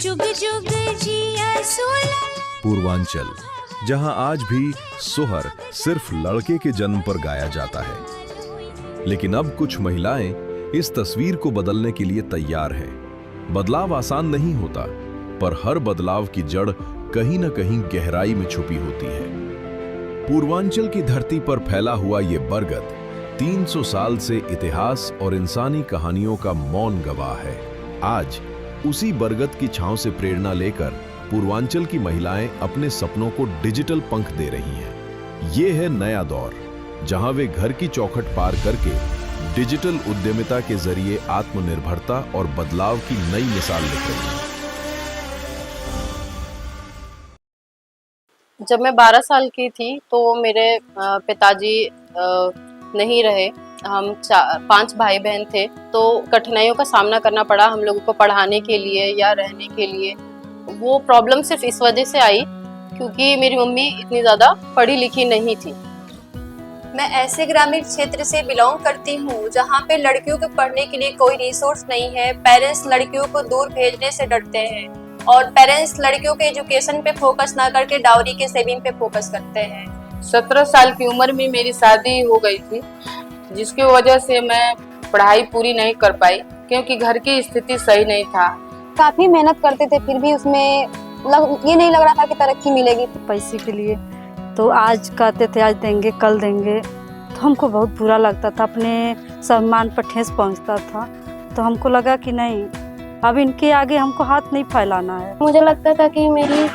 जुग जुग जिया सोला। पूर्वांचल, जहां आज भी सोहर सिर्फ लड़के के जन्म पर गाया जाता है, लेकिन अब कुछ महिलाएं इस तस्वीर को बदलने के लिए तैयार हैं। बदलाव आसान नहीं होता, पर हर बदलाव की जड़ कहीं न कहीं गहराई में छुपी होती है। पूर्वांचल की धरती पर फैला हुआ ये बरगद 300 साल से इतिहास और इंसानी कहानियों का मौन गवाह है। आज उसी बरगद की छांव से प्रेरणा लेकर पूर्वांचल की महिलाएं अपने सपनों को डिजिटल पंख दे रही हैं। ये है नया दौर, जहां वे घर की चौखट पार करके डिजिटल उद्यमिता के जरिए आत्मनिर्भरता और बदलाव की नई मिसाल लिख रही हैं। जब मैं 12 साल की थी तो मेरे पिताजी नहीं रहे। हम 5 भाई बहन थे, तो कठिनाइयों का सामना करना पड़ा हम लोगों को पढ़ाने के लिए या रहने के लिए। वो प्रॉब्लम सिर्फ इस वजह से आई क्योंकि मेरी मम्मी इतनी ज़्यादा पढ़ी लिखी नहीं थी। मैं ऐसे ग्रामीण क्षेत्र से बिलोंग करती हूँ जहाँ पे लड़कियों को पढ़ने के लिए कोई रिसोर्स नहीं है। पेरेंट्स लड़कियों को दूर भेजने से डरते हैं और पेरेंट्स लड़कियों के एजुकेशन पे फोकस ना करके डाउरी के सेविंग पे फोकस करते हैं। 17 साल की उम्र में मेरी शादी हो गई थी, जिसकी वजह से मैं पढ़ाई पूरी नहीं कर पाई क्योंकि घर की स्थिति सही नहीं था। काफी मेहनत करते थे, फिर भी उसमें ये नहीं लग रहा था कि तरक्की मिलेगी। पैसे के लिए तो आज कहते थे आज देंगे कल देंगे, तो हमको बहुत बुरा लगता था, अपने सम्मान पर ठेस पहुंचता था। तो हमको लगा कि नहीं, अब इनके आगे हमको हाथ नहीं फैलाना है। मुझे लगता था कि मेरी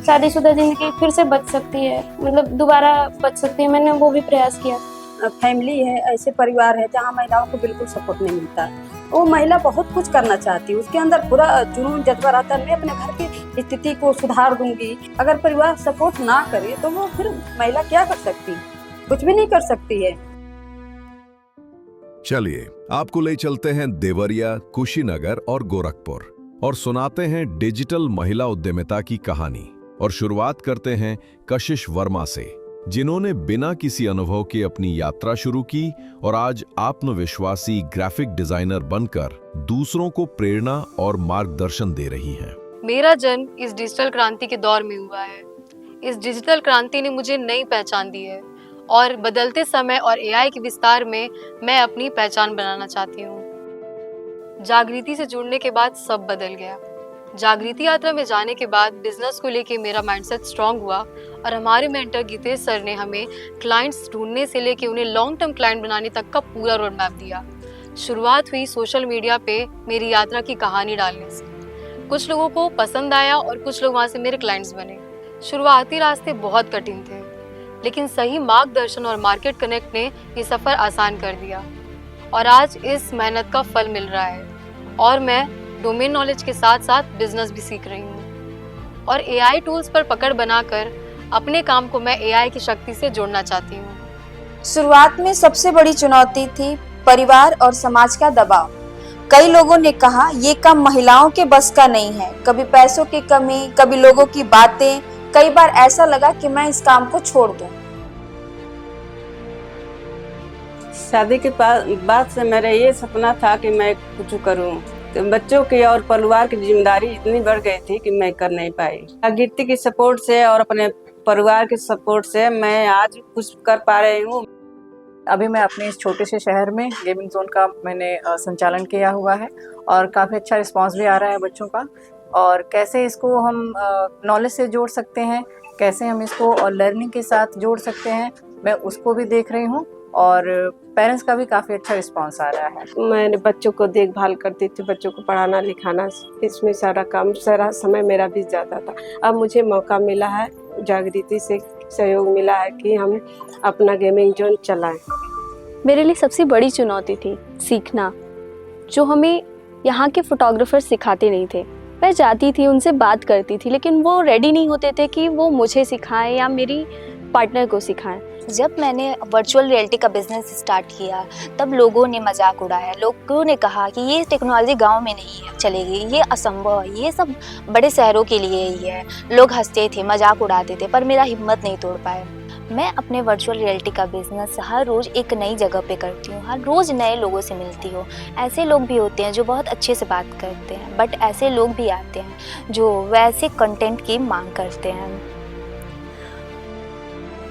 शादीशुदा जिंदगी फिर से बच सकती है, मतलब दोबारा बच सकती है। मैंने वो भी प्रयास किया। फैमिली है, ऐसे परिवार है जहाँ महिलाओं को बिल्कुल सपोर्ट नहीं मिलता। वो महिला बहुत कुछ करना चाहती है, उसके अंदर पूरा जुनून जज्बा रहता है, मैं अपने घर की स्थिति को सुधार दूंगी। अगर परिवार सपोर्ट ना करे तो वो फिर महिला क्या कर सकती है? कुछ भी नहीं कर सकती है। चलिए आपको ले चलते हैं देवरिया, कुशीनगर और गोरखपुर और सुनाते हैं डिजिटल महिला उद्यमिता की कहानी। और शुरुआत करते हैं कशिश वर्मा से, जिन्होंने बिना किसी अनुभव के अपनी यात्रा शुरू की और आज आत्मविश्वासी ग्राफिक डिजाइनर बनकर दूसरों को प्रेरणा और मार्गदर्शन दे रही हैं। मेरा जन्म इस डिजिटल क्रांति के दौर में हुआ है। इस डिजिटल क्रांति ने मुझे नई पहचान दी है और बदलते समय और एआई के विस्तार में मैं अपनी पहचान बनाना चाहती हूँ। जागृति से जुड़ने के बाद सब बदल गया। जागृति यात्रा में जाने के बाद बिजनेस को लेके मेरा माइंडसेट स्ट्रांग हुआ और हमारे मेंटर गीतेश सर ने हमें क्लाइंट्स ढूंढने से लेके उन्हें लॉन्ग टर्म क्लाइंट बनाने तक का पूरा रोड मैप दिया। शुरुआत हुई सोशल मीडिया पे मेरी यात्रा की कहानी डालने से। कुछ लोगों को पसंद आया और कुछ लोग वहाँ से मेरे क्लाइंट्स बने। शुरुआती रास्ते बहुत कठिन थे, लेकिन सही मार्गदर्शन और मार्केट कनेक्ट ने ये सफ़र आसान कर दिया और आज इस मेहनत का फल मिल रहा है। और मैं डोमेन नॉलेज के साथ साथ बिजनेस भी सीख रही हूँ और एआई टूल्स पर पकड़ बनाकर अपने काम को मैं एआई की शक्ति से जोड़ना चाहती हूँ। शुरुआत में सबसे बड़ी चुनौती थी परिवार और समाज का दबाव। कई लोगों ने कहा ये काम महिलाओं के बस का नहीं है। कभी पैसों की कमी, कभी लोगों की बातें। कई बार ऐसा लगा कि मैं इस काम को छोड़ दूं। शादी के बाद से मेरा ये सपना था कि मैं कुछ करूं। तो बच्चों की और परिवार की जिम्मेदारी इतनी बढ़ गई थी कि मैं कर नहीं पाई। कीर्ति की सपोर्ट से और अपने परिवार के सपोर्ट से मैं आज कुछ कर पा रही हूँ। अभी मैं अपने इस छोटे से शहर में गेमिंग जोन का मैंने संचालन किया हुआ है और काफ़ी अच्छा रिस्पांस भी आ रहा है बच्चों का। और कैसे इसको हम नॉलेज से जोड़ सकते हैं, कैसे हम इसको और लर्निंग के साथ जोड़ सकते हैं, मैं उसको भी देख रही हूँ और पेरेंट्स का भी काफ़ी अच्छा रिस्पांस आ रहा है। मैंने बच्चों को देखभाल करती थी, बच्चों को पढ़ाना लिखाना, इसमें सारा समय मेरा बीत जाता था। अब मुझे मौका मिला है, जागृति से सहयोग मिला है कि हम अपना गेमिंग जोन चलाएं। मेरे लिए सबसे बड़ी चुनौती थी सीखना, जो हमें यहाँ के फोटोग्राफर सिखाते नहीं थे। मैं जाती थी, उनसे बात करती थी, लेकिन वो रेडी नहीं होते थे कि वो मुझे सिखाएं या मेरी पार्टनर को सिखाएं। जब मैंने वर्चुअल रियलिटी का बिजनेस स्टार्ट किया तब लोगों ने मजाक उड़ाया। लोगों ने कहा कि ये टेक्नोलॉजी गांव में नहीं चलेगी, ये असंभव है, ये सब बड़े शहरों के लिए ही है। लोग हंसते थे, मजाक उड़ाते थे, पर मेरा हिम्मत नहीं तोड़ पाए। मैं अपने वर्चुअल रियलिटी का बिजनेस हर रोज़ एक नई जगह पे करती हूँ, हर रोज़ नए लोगों से मिलती हूँ। ऐसे लोग भी होते हैं जो बहुत अच्छे से बात करते हैं, बट ऐसे लोग भी आते हैं जो वैसे कंटेंट की मांग करते हैं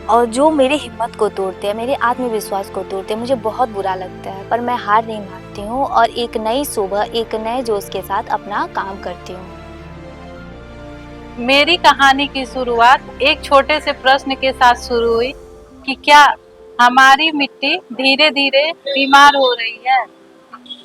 और जो मेरी हिम्मत को तोड़ते हैं, मेरे आत्मविश्वास को तोड़ते हैं। मुझे बहुत बुरा लगता है, पर मैं हार नहीं मानती हूँ और एक नई सुबह, एक नए जोश के साथ अपना काम करती हूँ। मेरी कहानी की शुरुआत एक छोटे से प्रश्न के साथ शुरू हुई कि क्या हमारी मिट्टी धीरे धीरे बीमार हो रही है।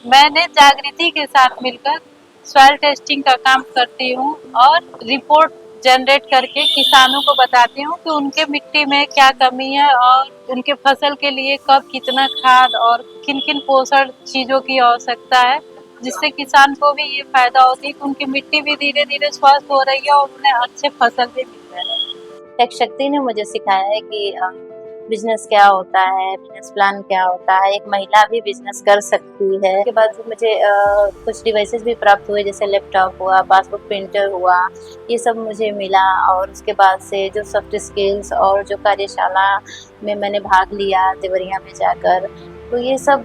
मैंने जागृति के साथ मिलकर सॉइल टेस्टिंग का काम करती हूँ और रिपोर्ट जनरेट करके किसानों को बताती हूँ कि उनके मिट्टी में क्या कमी है और उनके फसल के लिए कब कितना खाद और किन किन पोषण चीज़ों की आवश्यकता है, जिससे किसान को भी ये फायदा होती है कि उनकी मिट्टी भी धीरे धीरे स्वस्थ हो रही है और उन्हें अच्छे फसल भी मिल रहे हैं। टेक शक्ति ने मुझे सिखाया है कि बिजनेस क्या होता है, बिजनेस प्लान क्या होता है, एक महिला भी बिजनेस कर सकती है। उसके बाद मुझे कुछ डिवाइसेस भी प्राप्त हुए, जैसे लैपटॉप हुआ, पासबुक प्रिंटर हुआ, ये सब मुझे मिला। और उसके बाद से जो सॉफ्ट स्किल्स और जो कार्यशाला में मैंने भाग लिया देवरिया में जाकर, तो ये सब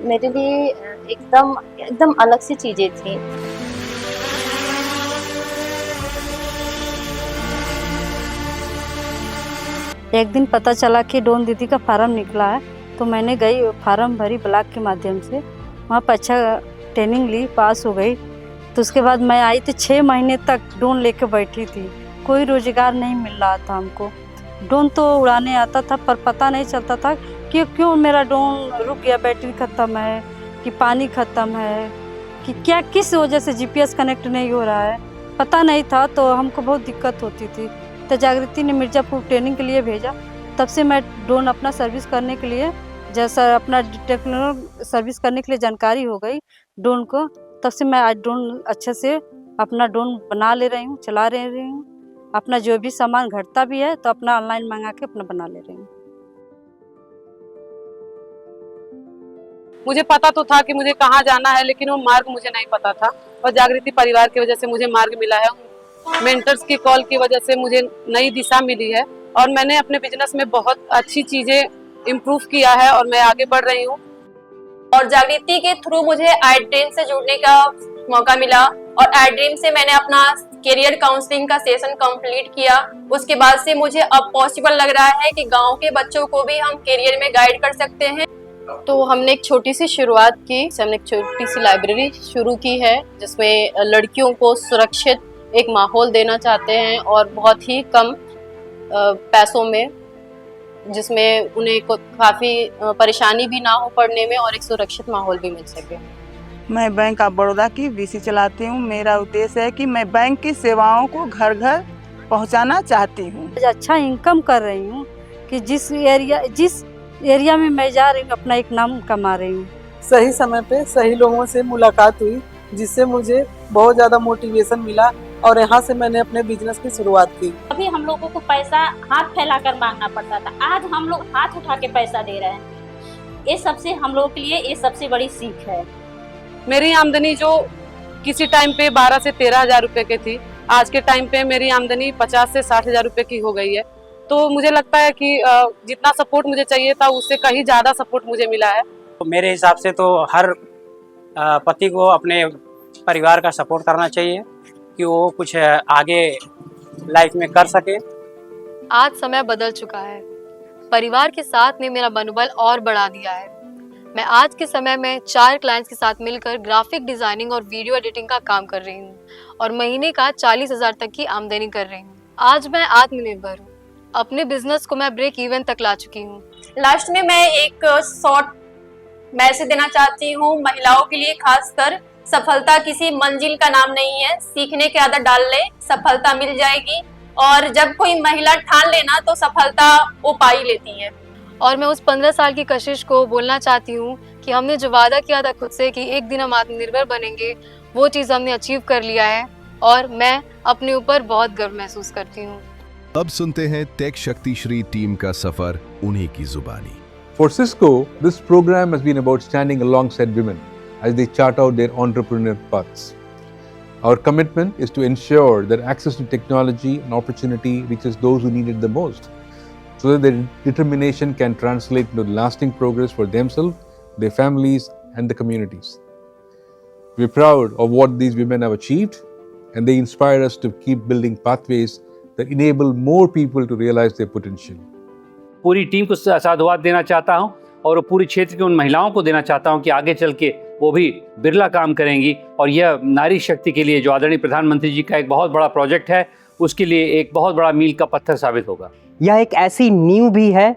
मेरे लिए एकदम अलग सी चीज़ें थी। एक दिन पता चला कि ड्रोन दीदी का फार्म निकला है, तो मैंने गई, फार्म भरी ब्लॉक के माध्यम से, वहाँ पर अच्छा ट्रेनिंग ली, पास हो गई। तो उसके बाद मैं आई तो 6 महीने तक ड्रोन लेके बैठी थी। कोई रोजगार नहीं मिल रहा था हमको। ड्रोन तो उड़ाने आता था, पर पता नहीं चलता था कि क्यों मेरा ड्रोन रुक गया, बैटरी ख़त्म है कि पानी ख़त्म है कि क्या, किस वजह से GPS कनेक्ट नहीं हो रहा है, पता नहीं था। तो हमको बहुत दिक्कत होती थी। तो जागृति ने मिर्ज़ापुर ट्रेनिंग के लिए भेजा। तब से मैं ड्रोन अपना सर्विस करने के लिए, जैसा अपना टेक्नोलॉजी सर्विस करने के लिए जानकारी हो गई ड्रोन को, तब से मैं आज ड्रोन अच्छे से अपना ड्रोन बना ले रही हूँ, चला रही हूँ। अपना जो भी सामान घटता भी है तो अपना ऑनलाइन मंगा के अपना बना ले रही हूँ। मुझे पता तो था कि मुझे कहाँ जाना है, लेकिन वो मार्ग मुझे नहीं पता था और जागृति परिवार की वजह से मुझे मार्ग मिला है। मेंटर्स की कॉल की वजह से मुझे नई दिशा मिली है और मैंने अपने बिजनेस में बहुत अच्छी चीजें इम्प्रूव किया है और मैं आगे बढ़ रही हूँ। और जागृति के थ्रू मुझे iDream से जुड़ने का मौका मिला और iDream से मैंने अपना करियर काउंसलिंग का सेशन कंप्लीट किया। उसके बाद से मुझे अब पॉसिबल लग रहा है कि गांव के बच्चों को भी हम करियर में गाइड कर सकते हैं। तो हमने एक छोटी सी शुरुआत की, हमने एक छोटी सी लाइब्रेरी शुरू की है जिसमें लड़कियों को सुरक्षित एक माहौल देना चाहते हैं और बहुत ही कम पैसों में, जिसमें उन्हें काफ़ी परेशानी भी ना हो पढ़ने में और एक सुरक्षित माहौल भी मिल सके। मैं बैंक ऑफ बड़ौदा की VC चलाती हूँ। मेरा उद्देश्य है कि मैं बैंक की सेवाओं को घर घर पहुँचाना चाहती हूँ। अच्छा इनकम कर रही हूँ कि जिस एरिया में मैं जा रही हूँ अपना एक नाम कमा रही हूँ। सही समय पे सही लोगों से मुलाकात हुई, जिससे मुझे बहुत ज़्यादा मोटिवेशन मिला और यहाँ से मैंने अपने बिजनेस की शुरुआत की। अभी हम लोगों को पैसा हाथ फैलाकर मांगना पड़ता था, आज हम लोग हाथ उठा के पैसा दे रहे हैं। ये सबसे हम लोगों के लिए ये सबसे बड़ी सीख है। मेरी आमदनी जो किसी टाइम पे 12 से 13 हजार रुपए की थी, आज के टाइम पे मेरी आमदनी 50 से 60 हजार रुपए की हो गई है। तो मुझे लगता है कि जितना सपोर्ट मुझे चाहिए था उससे कहीं ज़्यादा सपोर्ट मुझे मिला है। तो मेरे हिसाब से तो हर पति को अपने परिवार का सपोर्ट करना चाहिए कि वो कुछ आगे लाइफ में कर सके। आज समय बदल चुका है, परिवार के साथ ने मेरा मनोबल और बढ़ा दिया है। मैं आज के समय में 4 क्लाइंट्स के साथ मिलकर ग्राफिक डिजाइनिंग और वीडियो एडिटिंग का काम कर रही हूँ और महीने का 40,000 तक की आमदनी कर रही हूँ। आज मैं आत्मनिर्भर हूँ, अपने बिजनेस को मैं ब्रेक इवन तक ला चुकी हूँ। लास्ट में मैं एक शॉर्ट मैसेज देना चाहती हूँ महिलाओं के लिए, खासकर सफलता किसी मंजिल का नाम नहीं है, सीखने की आदत डाल ले, सफलता मिल जाएगी। और जब कोई महिला ठान लेना तो सफलता वो पा ही लेती है। और मैं उस 15 साल की कशिश को बोलना चाहती हूँ कि हमने जो वादा किया था खुद से कि एक दिन हम आत्मनिर्भर बनेंगे, वो चीज़ हमने अचीव कर लिया है और मैं अपने ऊपर बहुत गर्व महसूस करती हूँ। अब सुनते हैं टेक शक्ति श्री टीम का सफर उन्हीं की जुबानी। For Cisco, this program has been about standing alongside women as they chart out their entrepreneurial paths. Our commitment is to ensure that access to technology and opportunity reaches those who need it the most. so that their determination can translate into lasting progress for themselves, their families, and the communities. We're proud of what these women have achieved, and they inspire us to keep building pathways that enable more people to realize their potential. पूरी team को साधुवाद देना चाहता हूं और पूरी क्षेत्र की उन महिलाओं को देना चाहता हूं कि आगे चल के वो भी बिरला काम करेंगी और यह नारी शक्ति के लिए जो आदरणीय प्रधानमंत्री जी का एक बहुत बड़ा प्रोजेक्ट है उसके लिए एक बहुत बड़ा मील का पत्थर साबित होगा। यह एक ऐसी नींव भी है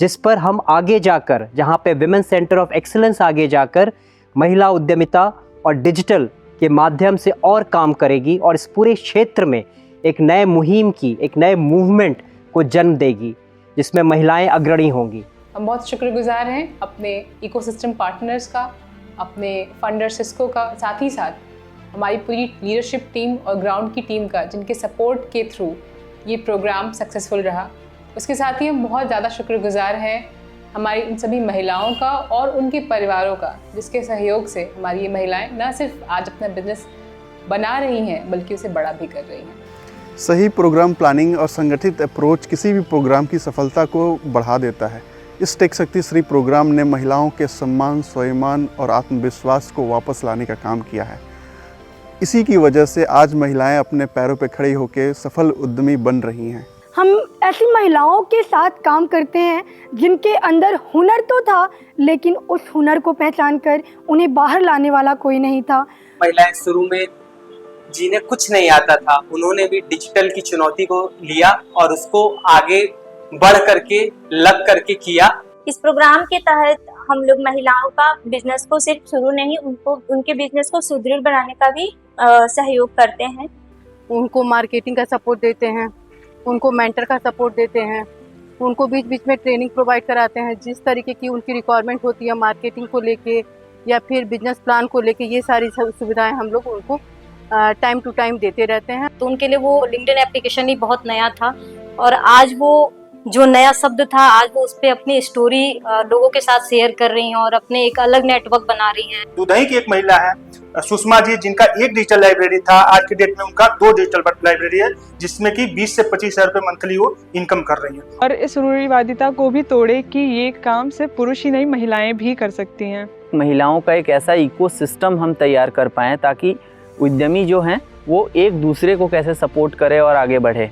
जिस पर हम आगे जाकर, जहां पे विमेन सेंटर ऑफ एक्सीलेंस आगे जाकर महिला उद्यमिता और डिजिटल के माध्यम से और काम करेगी और इस पूरे क्षेत्र में एक नए मुहिम की, एक नए मूवमेंट को जन्म देगी जिसमें महिलाएं अग्रणी होंगी। हम बहुत शुक्रगुजार हैं अपने इकोसिस्टम पार्टनर्स का, अपने फंडर सिस्को का, साथ ही साथ हमारी पूरी लीडरशिप टीम और ग्राउंड की टीम का, जिनके सपोर्ट के थ्रू ये प्रोग्राम सक्सेसफुल रहा। उसके साथ ही हम बहुत ज़्यादा शुक्रगुजार हैं हमारी इन सभी महिलाओं का और उनके परिवारों का, जिसके सहयोग से हमारी ये महिलाएं न सिर्फ आज अपना बिजनेस बना रही हैं बल्कि उसे बड़ा भी कर रही हैं। सही प्रोग्राम प्लानिंग और संगठित अप्रोच किसी भी प्रोग्राम की सफलता को बढ़ा देता है। इस टेक शक्ति श्री प्रोग्राम ने महिलाओं के सम्मान, स्वाभिमान और आत्मविश्वास को वापस लाने का काम किया है। इसी की वजह से आज महिलाएं अपने पैरों पर खड़ी होकर सफल उद्यमी बन रही हैं। हम ऐसी महिलाओं के साथ काम करते हैं जिनके अंदर हुनर तो था, लेकिन उस हुनर को पहचान कर उन्हें बाहर लाने वाला कोई नहीं था। महिलाएं शुरू में जिन्हें कुछ नहीं आता था, उन्होंने भी डिजिटल की चुनौती को लिया और उसको आगे बढ़ करके, लग करके किया। इस प्रोग्राम के तहत हम लोग महिलाओं का बिजनेस को सिर्फ शुरू नहीं, उनके बिजनेस को सुदृढ़ बनाने का भी सहयोग करते हैं। उनको मार्केटिंग का सपोर्ट देते हैं, उनको मेंटर का सपोर्ट देते हैं, उनको बीच बीच में ट्रेनिंग प्रोवाइड कराते हैं। जिस तरीके की उनकी रिक्वायरमेंट होती है मार्केटिंग को लेके या फिर बिजनेस प्लान को लेके, ये सारी सुविधाएं हम लोग उनको टाइम टू टाइम देते रहते हैं। तो उनके लिए वो लिंक्डइन एप्लीकेशन ही बहुत नया था और आज वो जो नया शब्द था, आज वो उस पर अपनी स्टोरी लोगों के साथ शेयर कर रही हैं और अपने एक अलग नेटवर्क बना रही हैं। दुधई की एक महिला है सुषमा जी, जिनका एक डिजिटल लाइब्रेरी था, आज के डेट में उनका 2 डिजिटल लाइब्रेरी है, जिसमें कि 20 से 25 हज़ार रुपये मंथली वो इनकम कर रही है। और इस रूढ़िवादिता को भी तोड़े कि ये काम सिर्फ पुरुष ही नहीं, महिलाएं भी कर सकती हैं। महिलाओं का एक ऐसा इकोसिस्टम हम तैयार कर पाएं ताकि उद्यमी जो हैं वो एक दूसरे को कैसे सपोर्ट करे और आगे बढ़े,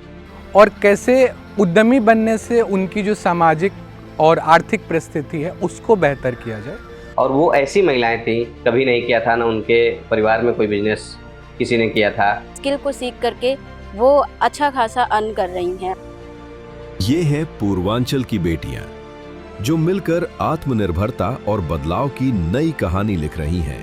और कैसे उद्यमी बनने से उनकी जो सामाजिक और आर्थिक परिस्थिति है उसको बेहतर किया जाए। और वो ऐसी महिलाएं थी, कभी नहीं किया था, ना उनके परिवार में कोई बिजनेस किसी ने किया था। स्किल को सीख करके वो अच्छा खासा अर्न कर रही हैं। ये है पूर्वांचल की बेटियां जो मिलकर आत्मनिर्भरता और बदलाव की नई कहानी लिख रही हैं।